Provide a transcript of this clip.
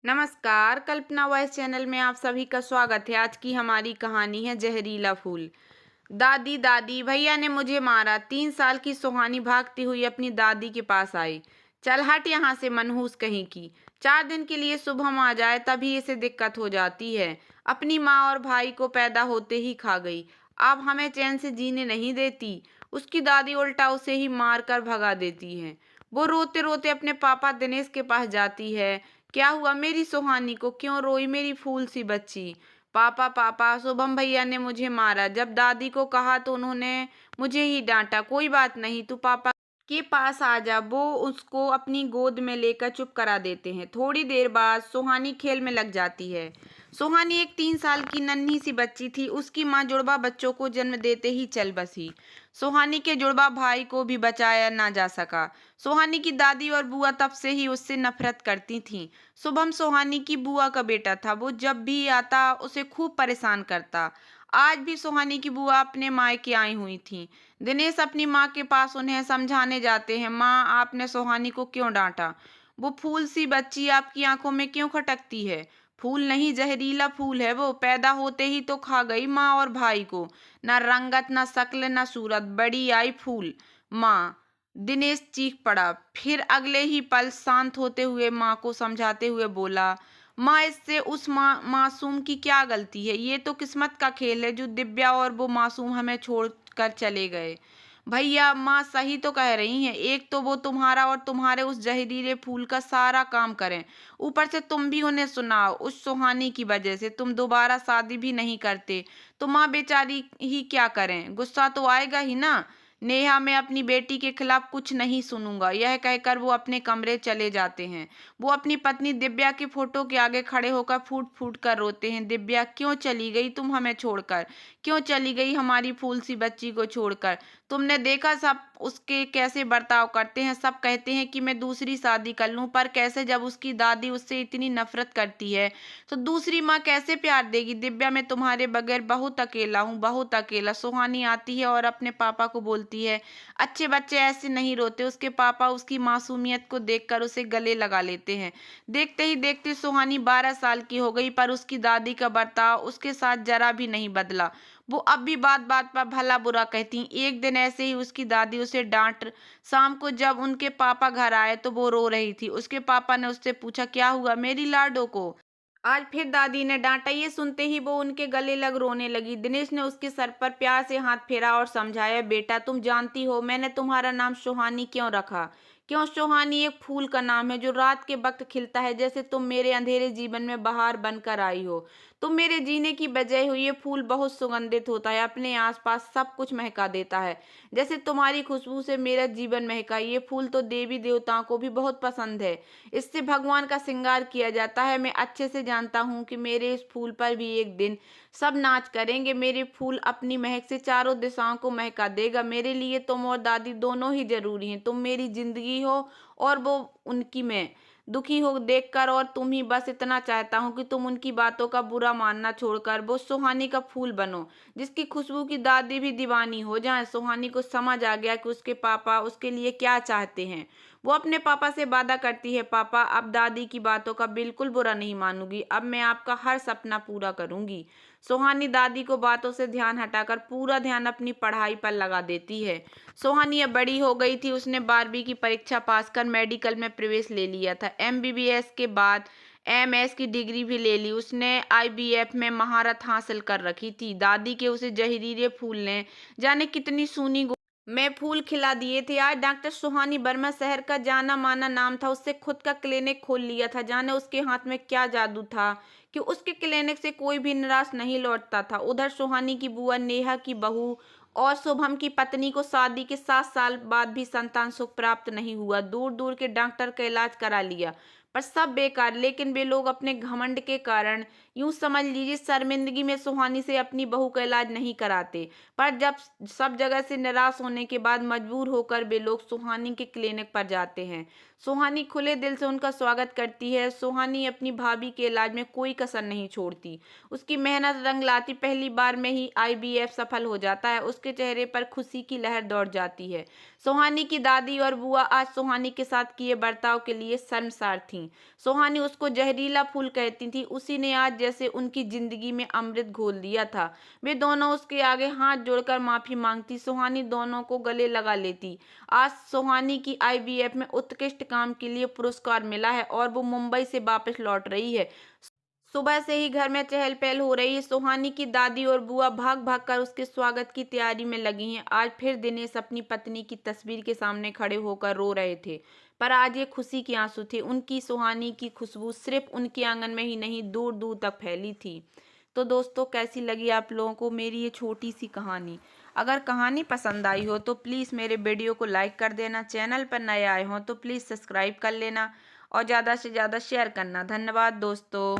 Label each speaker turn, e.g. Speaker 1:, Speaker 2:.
Speaker 1: नमस्कार, कल्पना voice channel में आप सभी का स्वागत है। आज की हमारी कहानी है जहरीला फूल। दादी दादी भैया ने मुझे मारा। 3 साल की सुहानी भागती हुई अपनी दादी के पास आई। चल हट यहाँ से मनहूस कहीं की। 4 दिन के लिए शुभम आ जाए तभी इसे दिक्कत हो जाती है। अपनी माँ और भाई को पैदा होते ही खा गई। अब हमें चैन से जीने नहीं देती। उसकी दादी उल्टा उसे ही मार कर भगा देती है। वो रोते रोते अपने पापा दिनेश के पास जाती है। क्या हुआ मेरी सुहानी को, क्यों रोई मेरी फूल सी बच्ची? पापा पापा, शुभम भैया ने मुझे मारा। जब दादी को कहा तो उन्होंने मुझे ही डांटा। कोई बात नहीं, तू पापा के पास आ जा। वो उसको अपनी गोद में लेकर चुप करा देते हैं। थोड़ी देर बाद सुहानी खेल में लग जाती है। सुहानी एक 3 साल की नन्ही सी बच्ची थी। उसकी माँ जुड़वा बच्चों को जन्म देते ही चल बसी। सुहानी के जुड़वा भाई को भी बचाया ना जा सका। सुहानी की दादी और बुआ तब से ही उससे नफरत करती थीं। शुभम सुहानी की बुआ का बेटा था। वो जब भी आता उसे खूब परेशान करता। आज भी सुहानी की बुआ अपने मायके आई हुई थी। दिनेश अपनी माँ के पास उन्हें समझाने जाते हैं। माँ, आपने सुहानी को क्यों डांटा? वो फूल सी बच्ची आपकी आंखों में क्यों खटकती है? फूल नहीं, जहरीला फूल है वो। पैदा होते ही तो खा गई माँ और भाई को। न रंगत, न शक्ल, न सूरत, बड़ी आई फूल। माँ, दिनेश चीख पड़ा। फिर अगले ही पल शांत होते हुए माँ को समझाते हुए बोला, माँ, इससे उस मासूम की क्या गलती है? ये तो किस्मत का खेल है जो दिव्या और वो मासूम हमें छोड़ कर चले गए। भैया, माँ सही तो कह रही हैं। एक तो वो तुम्हारा और तुम्हारे उस जहरीले फूल का सारा काम करें, ऊपर से तुम भी उन्हें सुनाओ। उस सुहानी की वजह से तुम दोबारा शादी भी नहीं करते तो माँ बेचारी ही क्या करें? गुस्सा तो आएगा ही ना। नेहा, मैं अपनी बेटी के खिलाफ कुछ नहीं सुनूंगा। यह कहकर वो अपने कमरे चले जाते हैं। वो अपनी पत्नी दिव्या की फोटो के आगे खड़े होकर फूट फूट कर रोते हैं। दिव्या, क्यों चली गई तुम हमें छोड़कर? क्यों चली गई हमारी फूल सी बच्ची को छोड़कर? तुमने देखा सब उसके कैसे बर्ताव करते हैं। सब कहते हैं कि मैं दूसरी शादी कर लूं, पर कैसे? जब उसकी दादी उससे इतनी नफरत करती है तो दूसरी माँ कैसे प्यार देगी? दिव्या, मैं तुम्हारे बगैर बहुत अकेला हूँ, बहुत अकेला। सुहानी आती है और अपने पापा को बोलती है, अच्छे बच्चे ऐसे नहीं रोते। उसके पापा उसकी मासूमियत को देखकर उसे गले लगा लेते हैं। देखते ही देखते सुहानी 12 साल की हो गई, पर उसकी दादी का बर्ताव उसके साथ जरा भी नहीं बदला। वो अब भी बात बात पर भला बुरा कहती। एक दिन ऐसे ही उसकी दादी उसे डांट। शाम को जब उनके पापा घर आए तो वो रो रही थी। उसके पापा ने उससे पूछा, क्या हुआ मेरी लाडो को? आज फिर दादी ने डांटा। ये सुनते ही वो उनके गले लग रोने लगी। दिनेश ने उसके सर पर प्यार से हाथ फेरा और समझाया, बेटा, तुम जानती हो मैंने तुम्हारा नाम सुहानी क्यों रखा? क्यों? सुहानी एक फूल का नाम है जो रात के वक्त खिलता है। जैसे तुम मेरे अंधेरे जीवन में बहार बनकर आई हो, तुम मेरे जीने की वजह हो। ये फूल बहुत सुगंधित होता है, अपने आसपास सब कुछ महका देता है। जैसे तुम्हारी खुशबू से मेरा जीवन महका। ये फूल तो देवी देवताओं को भी बहुत पसंद है। इससे भगवान का श्रृंगार किया जाता है। मैं अच्छे से जानता हूँ कि मेरे इस फूल पर भी एक दिन सब नाच करेंगे। मेरे फूल अपनी महक से चारों दिशाओं को महका देगा। मेरे लिए तुम और दादी दोनों ही जरूरी हैं। तुम मेरी जिंदगी हो और वो उनकी। मैं दुखी हो देखकर और तुम ही बस इतना चाहता हूँ कि तुम उनकी बातों का बुरा मानना छोड़कर वो सुहानी का फूल बनो, जिसकी खुशबू की दादी भी दीवानी हो जाए। सुहानी को समझ आ गया कि उसके पापा उसके लिए क्या चाहते हैं। वो अपने पापा से वादा करती है, पापा, अब दादी की बातों का बिल्कुल बुरा नहीं मानूंगी। अब मैं आपका हर सपना पूरा करूंगी। सुहानी दादी को बातों से ध्यान हटाकर पूरा ध्यान अपनी पढ़ाई पर लगा देती है। सुहानी अब बड़ी हो गई थी। उसने 12वीं की परीक्षा पास कर मेडिकल में प्रवेश ले लिया था। एमबीबीएस के बाद एमएस की डिग्री भी ले ली। उसने आईवीएफ में महारत हासिल कर रखी थी। दादी के उसे जहरीले फूल ने जाने कितनी सूनी में फूल खिला दिए थे। आज डॉक्टर सुहानी वर्मा शहर का जाना माना नाम था। उससे खुद का क्लिनिक खोल लिया था। जाने उसके हाथ में क्या जादू था कि उसके क्लिनिक से कोई भी निराश नहीं लौटता था। उधर सुहानी की बुआ, नेहा की बहू और शुभम की पत्नी को शादी के 7 साल बाद भी संतान सुख प्राप्त नहीं हुआ। दूर दूर के डॉक्टर का इलाज करा लिया, पर सब बेकार। लेकिन वे लोग अपने घमंड के कारण, यूं समझ लीजिए शर्मिंदगी में, सुहानी से अपनी बहू का इलाज नहीं कराते। पर जब सब जगह से निराश होने के बाद मजबूर होकर वे लोग सुहानी के क्लिनिक पर जाते हैं। सुहानी खुले दिल से उनका स्वागत करती है। सुहानी अपनी भाभी के इलाज में कोई कसर नहीं छोड़ती। उसकी मेहनत रंग लाती। पहली बार में ही आईवीएफ सफल हो जाता है। उसके चेहरे पर खुशी की लहर दौड़ जाती है। सुहानी की दादी और बुआ आज सुहानी के साथ किए बर्ताव के लिए शर्मसार थीं। सुहानी उसको जहरीला फूल कहती थी। उसी ने आज जैसे उनकी जिंदगी में अमृत घोल दिया था। वे दोनों उसके आगे हाथ जोड़कर माफी मांगती। सुहानी दोनों को गले लगा लेती। आज सुहानी की आईवीएफ में उत्कृष्ट काम के लिए पुरस्कार मिला है और वो मुंबई से वापस लौट रही है। सुबह से ही घर में चहल पहल हो रही है। सुहानी की दादी और बुआ भाग भाग कर उसके स्वागत की तैयारी में लगी हैं। आज फिर दिनेश अपनी पत्नी की तस्वीर के सामने खड़े होकर रो रहे थे, पर आज ये खुशी के आंसू थे। उनकी सुहानी की खुशबू सिर्फ उनके आंगन में ही नहीं, दूर दूर तक फैली थी। तो दोस्तों, कैसी लगी आप लोगों को मेरी ये छोटी सी कहानी? अगर कहानी पसंद आई हो तो प्लीज़ मेरे वीडियो को लाइक कर देना। चैनल पर नए आए हों तो प्लीज़ सब्सक्राइब कर लेना और ज़्यादा से ज़्यादा शेयर करना। धन्यवाद दोस्तों।